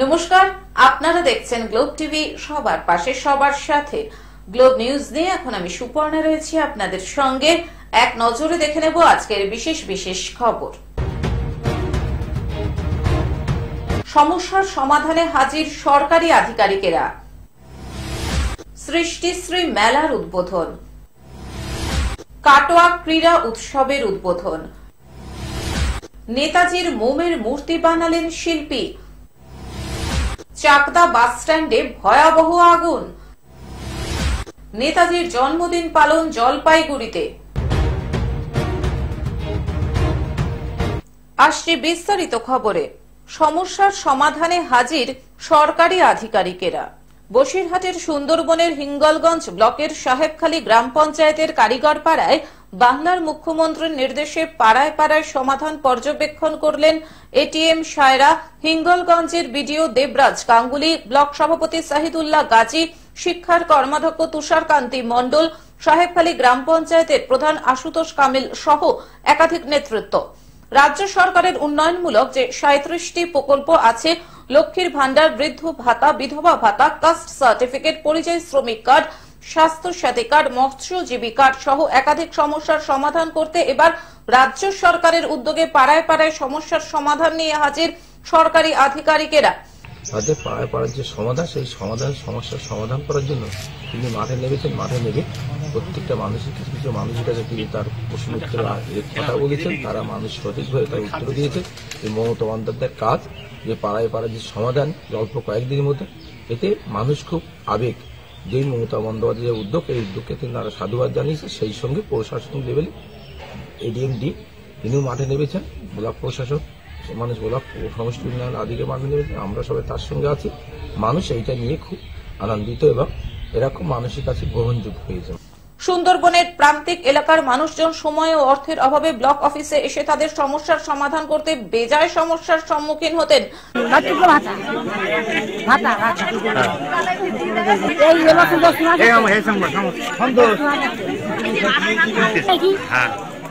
নমস্কার, আপনারা দেখছেন গ্লোব টিভি, সবার পাশে সবার সাথে। গ্লোব নিউজ নিয়ে এখন আমি সুপর্ণা রয়েছি আপনাদের সঙ্গে। এক নজরে দেখে নেব আজকের বিশেষ বিশেষ খবর। সমস্যার সমাধানে হাজির সরকারি আধিকারিকেরা। সৃষ্টিশ্রী মেলার উদ্বোধন। কাটোয়া ক্রীড়া উৎসবের উদ্বোধন। নেতাজির মোমের মূর্তি বানালেন শিল্পী। চাকদা বাস স্ট্যান্ডে ভয়াবহ আগুন। নেতাজির জন্মদিন পালন জলপাইগুড়িতে। আসছে বিস্তারিত খবরে। সমস্যার সমাধানে হাজির সরকারি আধিকারিকেরা। বসিরহাটের সুন্দরবনের হিঙ্গলগঞ্জ ব্লকের সাহেবখালী গ্রাম পঞ্চায়েতের কারিগরপাড়ায় বাংলার মুখ্যমন্ত্রীর নির্দেশে পাড়ায় পাড়ায় সমাধান পর্যবেক্ষণ করলেন এটিএম সায়রা, হিঙ্গলগঞ্জের বিডিও দেবরাজ গাঙ্গুলি, ব্লক সভাপতি সাহিদুল্লাহ গাজী, শিক্ষার কর্মাধ্যক্ষ তুষারকান্তি মণ্ডল, সাহেবখালী গ্রাম পঞ্চায়েতের প্রধান আশুতোষ কামিল সহ একাধিক নেতৃত্ব। রাজ্য সরকারের উন্নয়নমূলক যে 37টি প্রকল্প আছে, লক্ষ্মীর ভান্ডার, বৃদ্ধ ভাতা, বিধবা ভাতা, কাস্ট সার্টিফিকেট, পরিযায়ী শ্রমিক কার্ড, স্বাস্থ্য সাথী কার্ড, মৎস্যজীবী কার্ড সহ একাধিক সমস্যার সমাধান করতে এবার রাজ্য সরকারের উদ্যোগে পাড়ায় পাড়ায় সমস্যার সমাধান নিয়ে হাজির সরকারি আধিকারিকেরা। তাদের পাড়ায় পাড়ার যে সমাধান, সেই সমস্যার সমাধান করার জন্য তিনি মাঠে নেমেছেন। মাঠে নেমে প্রত্যেকটা মানুষের কিছু কিছু মানুষের কাছে তিনি তার প্রশ্ন উত্তরে কথা বলেছেন। তারা মানুষ সঠিকভাবে তার উত্তর দিয়েছে। এই মমতা বন্দ্যোপাধ্যায়ের কাজ যে পাড়ায় পাড়ার যে সমাধান অল্প কয়েকদিনের মধ্যে, এতে মানুষ খুব আবেগ। যেই মমতা বন্দ্যোপাধ্যায়ের উদ্যোগ, এই উদ্যোগকে তারা সাধুবাদ জানিয়েছে। সেই সঙ্গে প্রশাসনিক লেভেলে এডিএমডি তিনিও মাঠে নেমেছেন, ব্লক প্রশাসক মানুষ ব্লক সমষ্টি উন্নয়ন আদিকে মাঠে নেমেছেন। আমরা সবাই তার সঙ্গে আছি। মানুষ এইটা নিয়ে খুব আনন্দিত এবং এরকম মানুষের কাছে গ্রহণযোগ্য হয়েছে। সুন্দরবনের প্রান্তিক এলাকার মানুষজন সময় ও অর্থের অভাবে ব্লক অফিসে এসে তাদের সমস্যার সমাধান করতে বেজায় সমস্যার সম্মুখীন হতেন।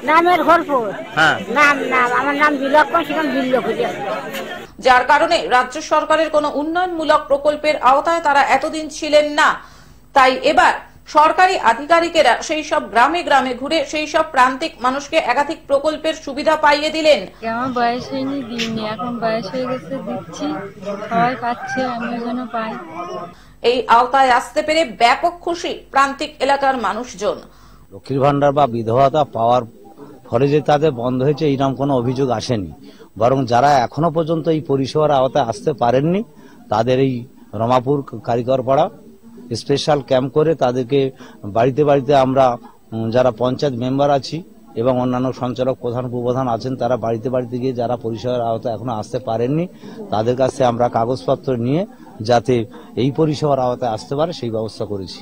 নামের ঘরপুর নাম আমার নাম বিলক্ষণ, সেখানে বিল্লক। যার কারণে রাজ্য সরকারের কোন উন্নয়নমূলক প্রকল্পের আওতায় তারা এতদিন ছিলেন না। তাই এবার সরকারি আধিকারিকেরা সেই সব গ্রামে গ্রামে ঘুরে সেই সব প্রান্তিক মানুষকে একাধিক প্রকল্পের সুবিধা পাইয়ে দিলেন। আমার বয়স হয়নি, দিইনি, এখন বয়স হয়ে গেছে, দিচ্ছি, সবাই পাচ্ছে, আমিও যেন পাই। এই আওতায় আসতে পেরে ব্যাপক খুশি প্রান্তিক এলাকার মানুষজন। লক্ষ্মীর ভান্ডার বা বিধবা পাওয়ার ফলে যে তাদের বন্ধ হয়েছে, এইরকম কোনো অভিযোগ আসেনি। বরং যারা এখনো পর্যন্ত এই পরিষেবার আওতায় আসতে পারেননি, তাদের এই রমাপুর কারিগরপাড়া স্পেশাল ক্যাম্প করে তাদেরকে বাড়িতে বাড়িতে আমরা যারা পঞ্চায়েত মেম্বার আছি এবং অন্যান্য সঞ্চালক প্রধান উপপ্রধান আছেন, তারা বাড়িতে বাড়িতে গিয়ে যারা পরিষেবার আওতায় এখনো আসতে পারেননি, তাদের কাছে আমরা কাগজপত্র নিয়ে যাতে এই পরিষেবার আওতায় আসতে পারে সেই ব্যবস্থা করেছি।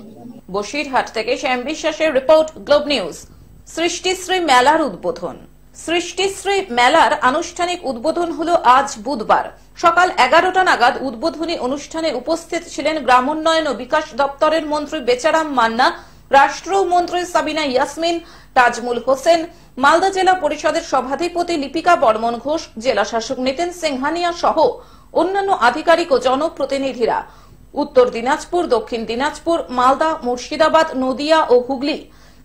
বসিরহাট থেকে শ্যাম বিশ্বাসের রিপোর্ট, গ্লোব নিউজ। সৃষ্টিশ্রী মেলার উদ্বোধন। সৃষ্টিশ্রী মেলার আনুষ্ঠানিক উদ্বোধন হলো আজ বুধবার সকাল 11টা নাগাদ। উদ্বোধনী অনুষ্ঠানে উপস্থিত ছিলেন গ্রামোন্নয়ন ও বিকাশ দপ্তরের মন্ত্রী বেচারাম মান্না, রাষ্ট্রমন্ত্রী সাবিনা ইয়াসমিন, তাজমুল হোসেন, মালদা জেলা পরিষদের সভাধিপতি লিপিকা বর্মন ঘোষ, জেলা শাসক নিতিন সিংহানিয়া সহ অন্যান্য আধিকারিক ও জনপ্রতিনিধিরা। উত্তর দিনাজপুর, দক্ষিণ দিনাজপুর, মালদা, মুর্শিদাবাদ, নদিয়া ও হুগলি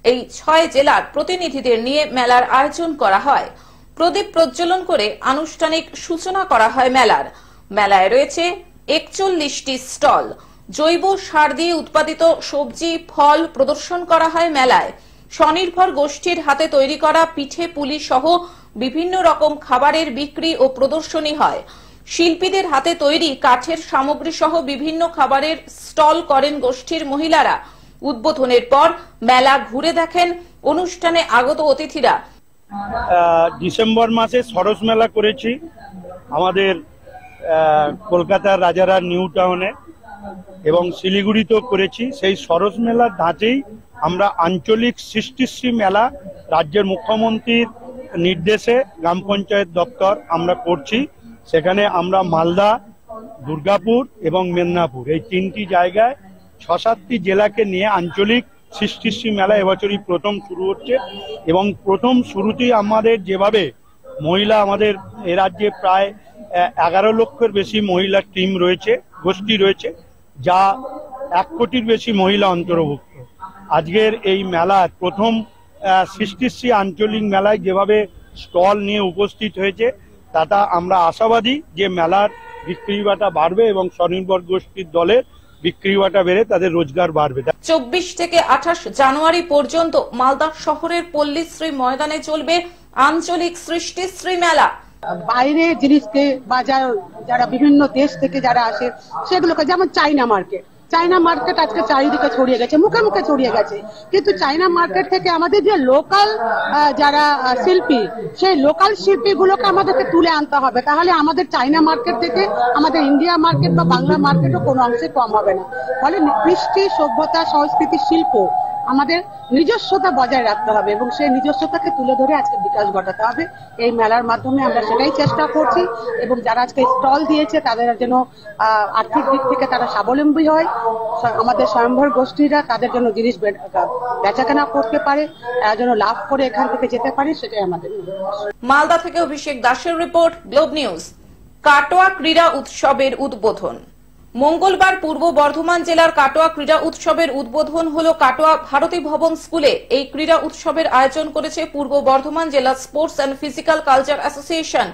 এই 6 জেলার প্রতিনিধিদের নিয়ে মেলার আয়োজন করা হয়। প্রদীপ প্রজ্বলন করে আনুষ্ঠানিক সূচনা করা হয় মেলার। মেলায় রয়েছে 41টি স্টল। জৈব সার দিয়ে উৎপাদিত সবজি, ফল প্রদর্শন করা হয় মেলায়। স্বনির্ভর গোষ্ঠীর হাতে তৈরি করা পিঠে পুলি সহ বিভিন্ন রকম খাবারের বিক্রি ও প্রদর্শনী হয়। শিল্পীদের হাতে তৈরি কাঠের সামগ্রী সহ বিভিন্ন খাবারের স্টল করেন গোষ্ঠীর মহিলারা। উদ্বোধনের পর মেলা ঘুরে দেখেন অনুষ্ঠানে আগত অতিথিরা। ডিসেম্বর মাসে সরস মেলা করেছি আমাদের কলকাতার রাজারা নিউ টাউনে এবং শিলিগুড়িতেও করেছি। সেই সরস মেলার ধাঁচেই আমরা আঞ্চলিক সৃষ্টিশ্রী মেলা রাজ্যের মুখ্যমন্ত্রীর নির্দেশে গ্রাম পঞ্চায়েত দপ্তর আমরা করছি। সেখানে আমরা মালদা, দুর্গাপুর এবং মেদিনীপুর এই 3টি জায়গায় 6-7টি জেলাকে নিয়ে আঞ্চলিক সৃষ্টিশ্রী মেলা এবছরই প্রথম শুরু হচ্ছে। এবং প্রথম শুরুতেই আমাদের যেভাবে মহিলা, আমাদের এ রাজ্যে প্রায় 11 লক্ষের বেশি মহিলা টিম রয়েছে, গোষ্ঠী রয়েছে, যা 1 কোটির বেশি মহিলা অন্তর্ভুক্ত। আজকের এই মেলার প্রথম সৃষ্টিশ্রী আঞ্চলিক মেলায় যেভাবে স্টল নিয়ে উপস্থিত হয়েছে, তাতে আমরা আশাবাদী যে মেলার বিক্রি বাটা বাড়বে এবং স্বনির্ভর গোষ্ঠীর দলের বিক্রি বাটা বেড়ে তাদের রোজগার বাড়বে। 24 থেকে 28 জানুয়ারি পর্যন্ত মালদা শহরের পল্লীশ্রী ময়দানে চলবে আঞ্চলিক সৃষ্টিশ্রী মেলা। বাইরে জিনিসকে বা যারা বিভিন্ন দেশ থেকে যারা আসে সেগুলোকে, যেমন চাইনা মার্কেট আজকে চারিদিকে ছড়িয়ে গেছে, মুখে মুখে ছড়িয়ে গেছে, কিন্তু চাইনা মার্কেট থেকে আমাদের যে লোকাল যারা শিল্পী, সেই লোকাল শিল্পীগুলোকে আমাদেরকে তুলে আনতে হবে। তাহলে আমাদের চাইনা মার্কেট থেকে আমাদের ইন্ডিয়া মার্কেট বা বাংলা মার্কেটও কোনো অংশে কম হবে না। ফলে কৃষ্টি, সভ্যতা, সংস্কৃতি, শিল্প আমাদের নিজস্বতা বজায় রাখতে হবে এবং সেই নিজস্বতাকে তুলে ধরে আজকে বিকাশ ঘটাতে হবে। এই মেলার মাধ্যমে আমরা সেটাই চেষ্টা করছি এবং যারা আজকে স্টল দিয়েছে তাদের যেন আর্থিক দিক থেকে তারা স্বাবলম্বী হয়, আমাদের স্বয়ম্ভর গোষ্ঠীরা তাদের জন্য জিনিস বেচাকেনা করতে পারে, তারা যেন লাভ করে এখান থেকে যেতে পারে, সেটাই আমাদের। মালদা থেকে অভিষেক দাসের রিপোর্ট, গ্লোব নিউজ। কাটোয়া ক্রীড়া উৎসবের উদ্বোধন। মঙ্গলবার পূর্ব বর্ধমান জেলার কাটোয়া ক্রীড়া উৎসবের উদ্বোধন হল কাটোয়া ভারতী ভবন স্কুলে। এই ক্রীড়া উৎসবের আয়োজন করেছে পূর্ব বর্ধমান জেলা sports and physical culture association.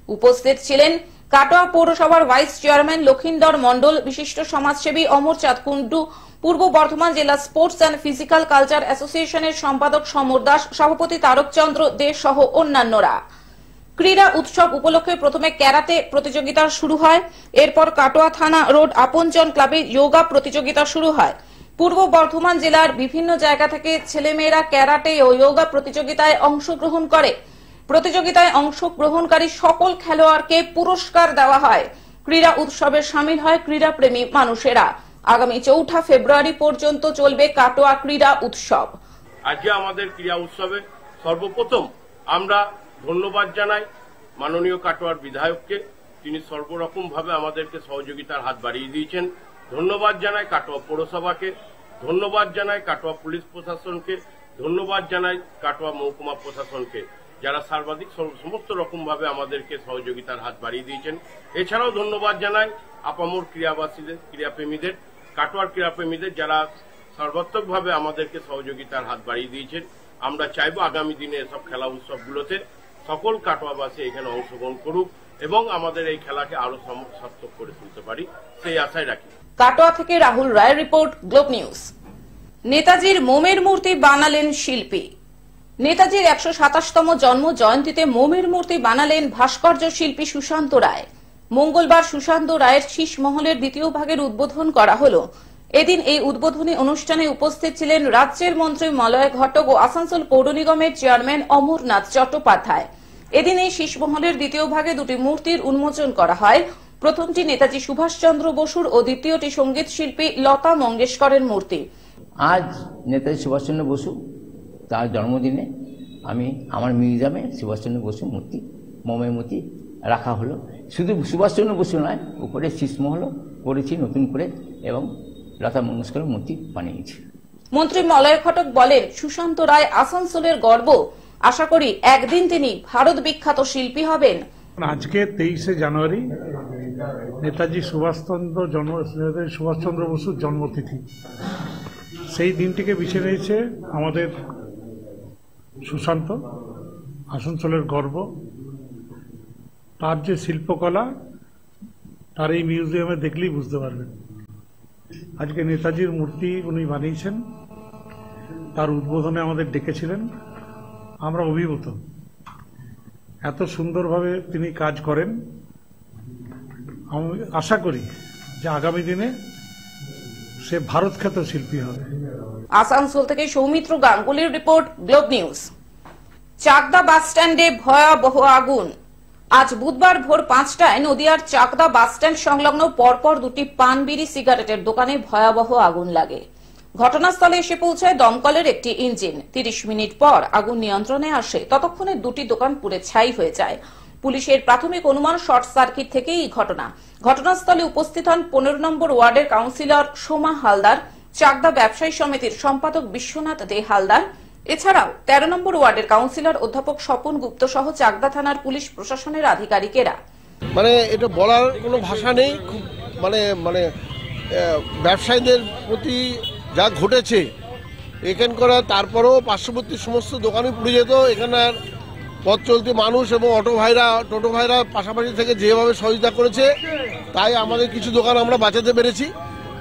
উপস্থিত ছিলেন কাটোয়া পৌরসভার ভাইস চেয়ারম্যান লক্ষিন্দর মণ্ডল, বিশিষ্ট সমাজসেবী অমরচাঁদ কুন্ডু, পূর্ব বর্ধমান জেলা স্পোর্টস অ্যান্ড ফিজিক্যাল কালচার অ্যাসোসিয়েশনের সম্পাদক সমর দাস, সভাপতি তারকচন্দ্র দে সহ অন্যান্যরা। ক্রীড়া উৎসব উপলক্ষে প্রথমে ক্যারাতে প্রতিযোগিতা শুরু হয়, এরপর কাটোয়া থানা রোড আপনজন ক্লাবে যোগা প্রতিযোগিতা শুরু হয়। পূর্ব বর্ধমান জেলার বিভিন্ন জায়গা থেকে ছেলেমেয়েরা ক্যারাটে ও যোগা প্রতিযোগিতায় অংশগ্রহণ করে। প্রতিযোগিতায় অংশগ্রহণকারী সকল খেলোয়াড়কে পুরস্কার দেওয়া হয়। ক্রীড়া উৎসবে শামিল হয় ক্রীড়াপ্রেমী মানুষেরা। আগামী 4 ফেব্রুয়ারি পর্যন্ত চলবে কাটোয়া ক্রীড়া উৎসব। আজকে আমাদের ক্রীড়া উৎসবে সর্বপ্রথম আমরা ধন্যবাদ জানাই মাননীয় কাটোয়ার বিধায়ককে, তিনি সর্বরকম ভাবে আমাদেরকে সহযোগিতার হাত বাড়িয়ে দিয়েছেন। ধন্যবাদ জানাই কাটোয়া পৌরসভাকে, ধন্যবাদ জানাই কাটোয়া পুলিশ প্রশাসনকে, ধন্যবাদ জানাই কাটোয়া মহকুমা প্রশাসনকে, যারা সর্বাধিক সমস্ত রকম ভাবে আমাদেরকে সহযোগিতার হাত বাড়িয়ে দিয়েছেন। এছাড়াও ধন্যবাদ জানাই আপামর ক্রীড়াবাসীদের, ক্রীড়াপ্রেমীদের, কাটোয়ার ক্রীড়াপ্রেমীদের, যারা সর্বাত্মক ভাবে আমাদেরকে সহযোগিতার হাত বাড়িয়ে দিয়েছেন। আমরা চাইবো আগামী দিনে এসব খেলা উৎসবগুলোতে সকল কাটোয়াবাসী এখানে অংশগ্রহণ করুক এবং আমাদের এই খেলাকে আরো সার্থক করে তুলতে পারি, সেই আশাই রাখি। কাটোয়া থেকে রাহুল রায়ের রিপোর্ট, গ্লোব নিউজ। নেতাজির মোমের মূর্তি বানালেন শিল্পী। নেতাজির 127তম জন্ম জয়ন্তীতে মোমের মূর্তি বানালেন ভাস্কর্য শিল্পী সুশান্ত রায়। মঙ্গলবার সুশান্ত রায়ের শীষমহলের দ্বিতীয় ভাগের উদ্বোধন করা হল। এদিন এই উদ্বোধনী অনুষ্ঠানে উপস্থিত ছিলেন রাজ্যের মন্ত্রী মলয় ঘটক ও আসানসোল পৌর নিগমের চেয়ারম্যান অমরনাথ চট্টোপাধ্যায়। এদিন এই শীষমহলের দ্বিতীয় ভাগে দুটি মূর্তির উন্মোচন করা হয়। প্রথমটি নেতাজি সুভাষচন্দ্র বসুর ও দ্বিতীয়টি সঙ্গীত শিল্পী লতা মঙ্গেশকরের মূর্তি। আজ নেতাজি সুভাষচন্দ্র বসু তার জন্মদিনে আমি আমার মিউজিয়ামে সুভাষচন্দ্র বসু মূর্তি, মোমের মূর্তি রাখা হলো। শুধু সুভাষচন্দ্র বসু নয়, উপরে শীষমহলও করেছি নতুন করে এবং লতা মঙ্গেশকরের মূর্তি বানিয়েছি। মন্ত্রী মলয় ঘটক বলেন, সুশান্ত রায় আসানসোলের গর্ব। আশা করি একদিন তিনি ভারত বিখ্যাত শিল্পী হবেন। আজকে 23 জানুয়ারি নেতাজি সুভাষচন্দ্র বসুর জন্মতিথি। সেই দিনটিকে বেছে নিয়েছে আমাদের সুশান্ত, আসানসোলের গর্ব। তার যে শিল্পকলা, তার এই মিউজিয়ামে দেখলেই বুঝতে পারবেন। আজকে নেতাজির মূর্তি উনি বানিয়েছেন, তার উদ্বোধনে আমাদের ডেকেছিলেন। আমরা অভিভূত, এত সুন্দরভাবে তিনি কাজ করেন। আমি আশা করি যে আগামী দিনে সে ভারত খ্যাত শিল্পী হবে। আসানসোল থেকে সৌমিত্র গাঙ্গুলির report, globe news. Chakdah bus স্ট্যান্ডে ভয়াবহ আগুন। আজ বুধবার ভোর 5টায় নদিয়ার চাকদা বাস স্ট্যান্ড সংলগ্ন পরপর দুটি পান বিড়ি সিগারেটের দোকানে ভয়াবহ আগুন লাগে। ঘটনাস্থলে এসে পৌঁছায় দমকলের একটি ইঞ্জিন। 30 মিনিট পর আগুন নিয়ন্ত্রণে আসে। ততক্ষণে দুটি দোকান পুড়ে ছাই হয়ে যায়। পুলিশের প্রাথমিক অনুমান শর্ট সার্কিট থেকেই এই ঘটনা। ঘটনাস্থলে উপস্থিত হন 15 নম্বর ওয়ার্ডের কাউন্সিলর সোমা হালদার, চাকদা ব্যবসায়ী সমিতির সম্পাদক বিশ্বনাথ দে হালদার, এছাড়াও 13 নম্বর ওয়ার্ডের কাউন্সিলর অধ্যাপক স্বপন গুপ্ত সহ চাকদা থানার পুলিশ প্রশাসনের আধিকারিকেরা। মানে এটা বলার কোনো ভাষা নেই। খুব মানে ব্যবসায়ীদের প্রতি যা ঘটেছে এখানকার, তারপরেও পার্শ্ববর্তী সমস্ত দোকানই পুড়ে যেত। এখানকার পথ চলতি মানুষ এবং টোটো ভাইরা পাশাপাশি থেকে যেভাবে সহযোগিতা করেছে, তাই আমাদের কিছু দোকান আমরা বাঁচাতে পেরেছি।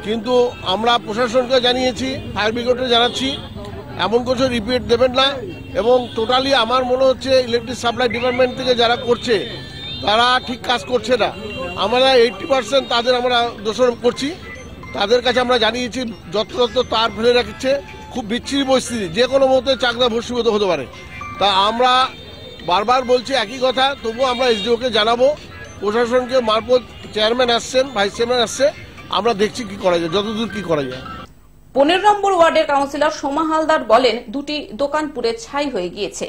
কিন্তু আমরা প্রশাসনকে জানিয়েছি, ফায়ার ব্রিগেডকে জানাচ্ছি, এমন কিছু রিপিট দেবেন না। এবং টোটালি আমার মনে হচ্ছে ইলেকট্রিক সাপ্লাই ডিপার্টমেন্ট থেকে যারা করছে তারা ঠিক কাজ করছে না। আমরা 80% তাদের আমরা দোষারোপ করছি। তাদের কাছে আমরা জানিয়েছি যত্রতত্র তার ফেলে রাখছে, খুব বিচ্ছিরি পরিস্থিতি, যে কোনো মুহূর্তে চাকদা ভস্মীভূত হতে পারে। তা আমরা বারবার বলছি একই কথা, তবুও আমরা এসডিওকে জানাবো, প্রশাসনকে মারফত চেয়ারম্যান আসছেন, ভাইস চেয়ারম্যান আসছে, আমরা দেখছি কি করা যায়, যতদূর কি করা যায়। 15 নম্বর ওয়ার্ডের কাউন্সিলর সোমা হালদার বলেন, দুটি দোকান পুড়ে ছাই হয়ে গিয়েছে।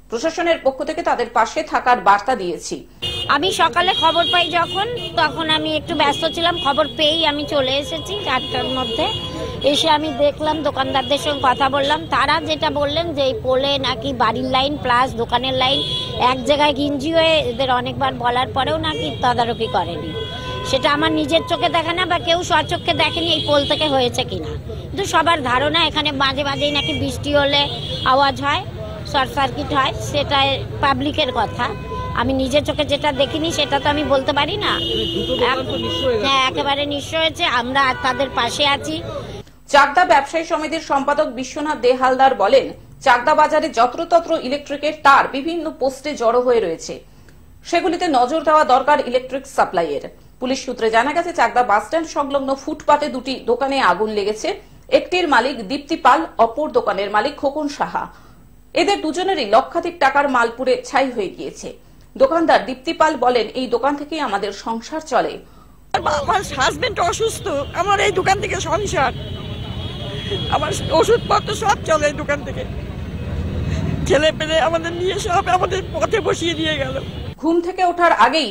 প্রশাসনের পক্ষ থেকে তাদের পাশে থাকার বার্তা দিয়েছি। আমি সকালে খবর পাই তখন আমি একটু ব্যস্ত ছিলাম, খবর পেয়েই আমি চলে এসেছি 4টার মধ্যে। এসে আমি দেখলাম, দোকানদারদের সঙ্গে কথা বললাম। তারা যেটা বললেন যে এই পোলে নাকি বাড়ির লাইন প্লাস দোকানের লাইন এক জায়গায় গিঞ্জি হয়ে, এদের অনেকবার বলার পরেও নাকি তদারকি করেনি। সেটা আমার নিজের চোখে দেখা না বা কেউ স্বচক্ষে দেখেনি এই পোল থেকে হয়েছে কিনা, কিন্তু সবার ধারণা এখানে মাঝে মাঝেই নাকি বৃষ্টি হলে আওয়াজ হয়, শর্ট সার্কিট হয়। সেটা পাবলিকের কথা, আমি নিজের চোখে যেটা দেখিনি সেটা তো আমি বলতে পারি না। হ্যাঁ, একেবারে নিশ্চয় হয়েছে, আমরা তাদের পাশে আছি। চাকদা ব্যবসায়ী সমিতির সম্পাদক বিশ্বনাথ দে হালদার বলেন, চাকদা বাজারে যত্রতত্র ইলেকট্রিকের তার বিভিন্ন পোস্টে জড়ো হয়ে রয়েছে, সেগুলিতে নজর দেওয়া দরকার ইলেকট্রিক সাপ্লাইয়ের। পুলিশ সূত্রে জানা গেছে, চাকদা বাসস্ট্যান্ড সংলগ্ন ফুটপাতে দুটি দোকানে আগুন লেগেছে। একটির মালিক দীপ্তি পাল, অপর দোকানের মালিক খোকন সাহা। এদের দুজনেরই লক্ষাধিক টাকার মাল পুড়ে ছাই হয়ে গিয়েছে। দোকানদার দীপ্তি পাল বলেন, এই দোকান থেকেই আমাদের সংসার চলে। আমার হাজবেন্ড অসুস্থ, আমার এই দোকান থেকে সংসার, আমার ওষুধপত্র সব চলে এই দোকান থেকে। ছেলে পেলে আমাদের নিয়ে সব আমাদের পথে বসিয়ে দিয়ে গেল। ঘুম থেকে ওঠার আগেই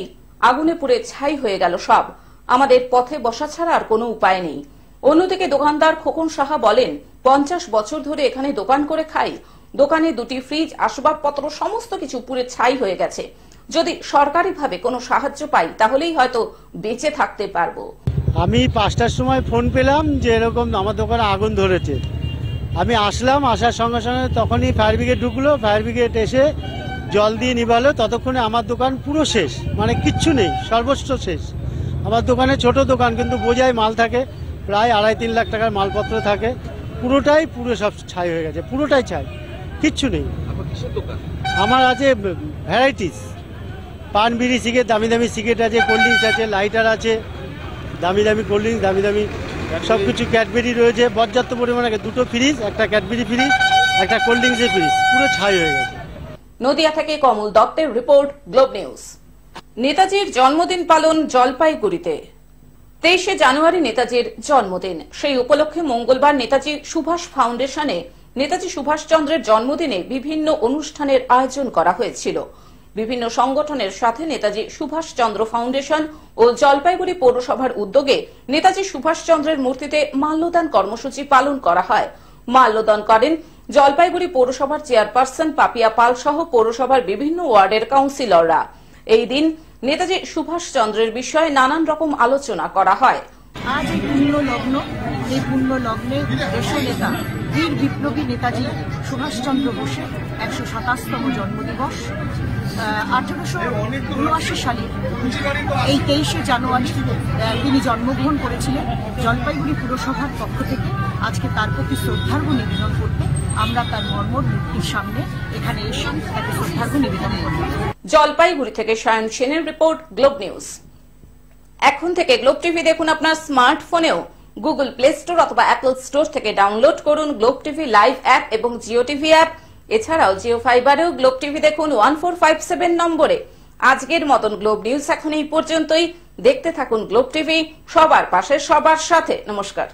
আগুনে পুড়ে ছাই হয়ে গেল সব, আমাদের পথে বসা ছাড়া আর কোনো উপায় নেই। অন্যদিকে দোকানদার খোকন সাহা বলেন, 50 বছর ধরে এখানে দোকান করে খাই। দোকানে দুটি ফ্রিজ, আসবাবপত্র সমস্ত কিছু পুড়ে ছাই হয়ে গেছে। যদি সরকারিভাবে কোনো সাহায্য পাই তাহলেই হয়তো বেঁচে থাকতে পারবো। আমি 5টার সময় ফোন পেলাম যে এরকম আমার দোকানে আগুন ধরেছে। আমি আসলাম, আসার সঙ্গে সঙ্গে তখনই ফায়ার ব্রিগেড ঢুকলো। ফায়ার ব্রিগেড এসে জল দিয়ে নিভালো। ততক্ষণে আমার দোকান পুরো শেষ, মানে কিচ্ছু নেই, সর্বস্ব শেষ। আমার দোকানে ছোট দোকান, কিন্তু বোঝাই মাল থাকে, প্রায় 2.5-3 লাখ টাকার মালপত্র থাকে। পুরো সব ছাই হয়ে গেছে, পুরোটাই ছাই, কিচ্ছু নেই। আমার আছে ভ্যারাইটিস, পান বিড়ি সিগারেট, দামি দামি সিগারেট আছে, কোল্ড ড্রিঙ্কস আছে, লাইটার আছে, দামি দামি কোল্ড ড্রিঙ্কস, দামি দামি সব কিছু, ক্যাডবেরি রয়েছে পর্যাপ্ত পরিমাণে, 2টো ফ্রিজ, একটা ক্যাডবেরি ফ্রিজ, একটা কোল্ড ড্রিঙ্কসের ফ্রিজ, পুরো ছাই হয়ে গেছে। নদিয়া থেকে কমল দত্তের রিপোর্ট, গ্লোব নিউজ। নেতাজির জন্মদিন পালন জলপাইগুড়িতে। 23শে জানুয়ারি নেতাজির জন্মদিন। সেই উপলক্ষে মঙ্গলবার নেতাজি সুভাষ ফাউন্ডেশনে নেতাজি সুভাষচন্দ্রের জন্মদিনে বিভিন্ন অনুষ্ঠানের আয়োজন করা হয়েছিল। বিভিন্ন সংগঠনের সাথে নেতাজি সুভাষচন্দ্র ফাউন্ডেশন ও জলপাইগুড়ি পৌরসভার উদ্যোগে নেতাজি সুভাষচন্দ্রের মূর্তিতে মাল্যদান কর্মসূচি পালন করা হয়। মাল্যদান করেন জলপাইগুড়ি পৌরসভার চেয়ারপারসন পাপিয়া পাল সহ পৌরসভার বিভিন্ন ওয়ার্ডের কাউন্সিলররা। এই দিন নেতাজি সুভাষচন্দ্রের বিষয়ে নানান রকম আলোচনা করা হয়। আজ এই পুণ্য লগ্নে দেশনেতা বীর বিপ্লবী নেতাজি সুভাষচন্দ্র বোসের 127তম জন্মদিবস। 1879 সালে এই 23শে জানুয়ারি তিনি জন্মগ্রহণ করেছিলেন। জলপাইগুড়ি পুরসভার পক্ষ থেকে আজকে তার প্রতি শ্রদ্ধার্ঘ্য নিবেদন করতে আমরা তার মর্মর মূর্তির সামনে এখানে এসে তাকে শ্রদ্ধার্ঘ্য নিবেদন করব। জলপাইগুড়ি থেকে সায়ন সেনের রিপোর্ট, গ্লোব নিউজ। এখন থেকে গ্লোব টিভি দেখুন আপনার স্মার্টফোনেও। গুগল প্লে স্টোর অথবা অ্যাপল স্টোর থেকে ডাউনলোড করুন গ্লোব টিভি লাইভ অ্যাপ এবং জিও টিভি অ্যাপ। এছাড়াও জিও ফাইবারেও গ্লোব টিভি দেখুন 1457 নম্বরে। আজকের মতন গ্লোব নিউজ এখন এই পর্যন্তই। দেখতে থাকুন গ্লোব টিভি, সবার পাশে সবার সাথে। নমস্কার।